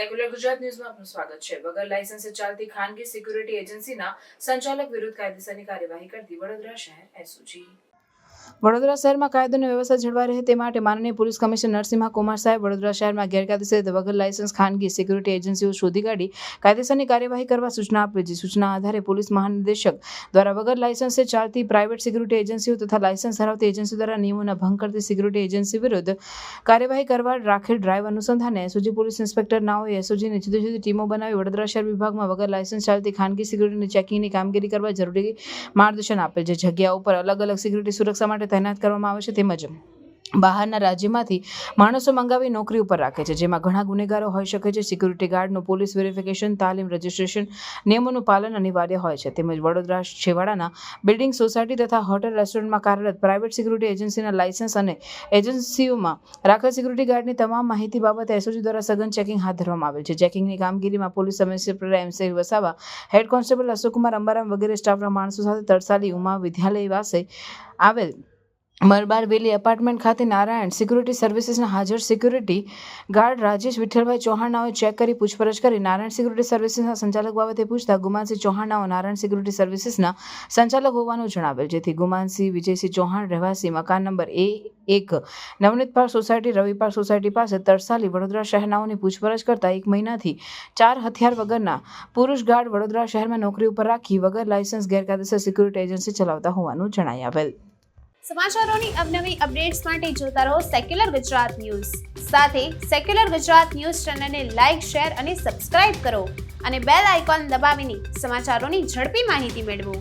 Secular Gujarat ન્યૂઝમાં આપનું સ્વાગત છે। વગર લાયસન્સે ચાલતી ખાનગી સિક્યુરિટી એજન્સીના સંચાલક વિરુદ્ધ કાયદેસરની કાર્યવાહી કરતી વડોદરા શહેર એસઓજી। વડોદરા શહેરમાં કાયદો અને વ્યવસ્થા જળવાઈ રહે તે માટે માનનીય પોલીસ કમિશનર નરસિંહ કુમાર સાહેબ વડોદરા શહેરમાં ગેરકાયદેસર રીતે વગર લાયસન્સ ખાનગી સિક્યુરિટી એજન્સીઓ શોધી કાઢી કાયદેસરની કાર્યવાહી કરવા સૂચના આપી છે। સૂચના આધારે પોલીસ મહાનિદેશક દ્વારા વગર લાયસન્સે ચાલતી પ્રાઇવેટ સિક્યુરિટી એજન્સીઓ તથા લાયસન્સ ધરાવતી એજન્સીઓ દ્વારા નિયમોના ભંગ કરતી સિક્યુરિટી એજન્સી વિરુદ્ધ કાર્યવાહી કરવા રાખેલ ડ્રાઈવ અનુસંધાને એસઓજી પોલીસ ઇન્સ્પેક્ટર નાઓએ એસઓજીની જુદી જુદી ટીમો બનાવી વડોદરા શહેર વિભાગમાં વગર લાયસન્સ ચાલતી ખાનગી સિક્યુરિટીની ચેકિંગની કામગીરી કરવા જરૂરી માર્ગદર્શન આપેલ છે। જગ્યા ઉપર અલગ અલગ સિક્યુરિટી સુરક્ષા માટે તૈનાત કરવામાં આવે છે તેમજ બહારના રાજ્યમાંથી માણસો મંગાવી નોકરી ઉપર રાખે છે, જેમાં ઘણા ગુનેગારો હોઈ શકે છે। સિક્યુરિટી ગાર્ડનું પોલીસ વેરિફિકેશન, તાલીમ, રજિસ્ટ્રેશન નિયમોનું પાલન અનિવાર્ય હોય છે। તેમજ વડોદરા છેવાડાના બિલ્ડિંગ, સોસાયટી તથા હોટેલ, રેસ્ટોરન્ટમાં કાર્યરત પ્રાઇવેટ સિક્યુરિટી એજન્સીના લાયસન્સ અને એજન્સીઓમાં રાખેલ સિક્યુરિટી ગાર્ડની તમામ માહિતી બાબતે એસઓજી દ્વારા સઘન ચેકિંગ હાથ ધરવામાં આવેલ છે। ચેકિંગની કામગીરીમાં police sub inspector M C. Vasava, head constable Ashokkumar Ambaram વગેરે સ્ટાફના માણસો સાથે તરસાલી ઉમા વિદ્યાલય પાસે આવેલ મલબાર વેલી એપાર્ટમેન્ટ ખાતે નારાયણ સિક્યુરિટી સર્વિસીસના હાજર સિક્યુરિટી ગાર્ડ રાજેશ વિઠ્ઠલભાઈ ચૌહાણનાઓએ ચેક કરી પૂછપરછ કરી નારાયણ સિક્યુરિટી સર્વિસીસના સંચાલક બાબતે પૂછતા ગુમાનસિંહ ચૌહાણનાઓ નારાયણ સિક્યુરિટી સર્વિસીસના સંચાલક હોવાનું જણાવેલ, જેથી ગુમાનસિંહ વિજયસિંહ ચૌહાણ રહેવાસી મકાન number A1 Navneet park society, Ravi park society પાસે તરસાલી વડોદરા શહેરનાઓની પૂછપરછ કરતા 1 મહિનાથી 4 હથિયાર વગરના પુરુષ ગાર્ડ વડોદરા શહેરમાં નોકરી ઉપર રાખી વગર લાયસન્સ ગેરકાયદેસર સિક્યુરિટી એજન્સી ચલાવતા હોવાનું જણાઈ આવેલ। સમાચારોની અવનવી અપડેટ્સ માટે જોતા રહો સેક્યુલર ગુજરાત ન્યૂઝ। સાથે સેક્યુલર ગુજરાત ન્યૂઝ ચેનલને લાઇક, શેર અને સબસ્ક્રાઇબ કરો અને બેલ આઇકોન દબાવીને સમાચારોની ઝડપી માહિતી મેળવો।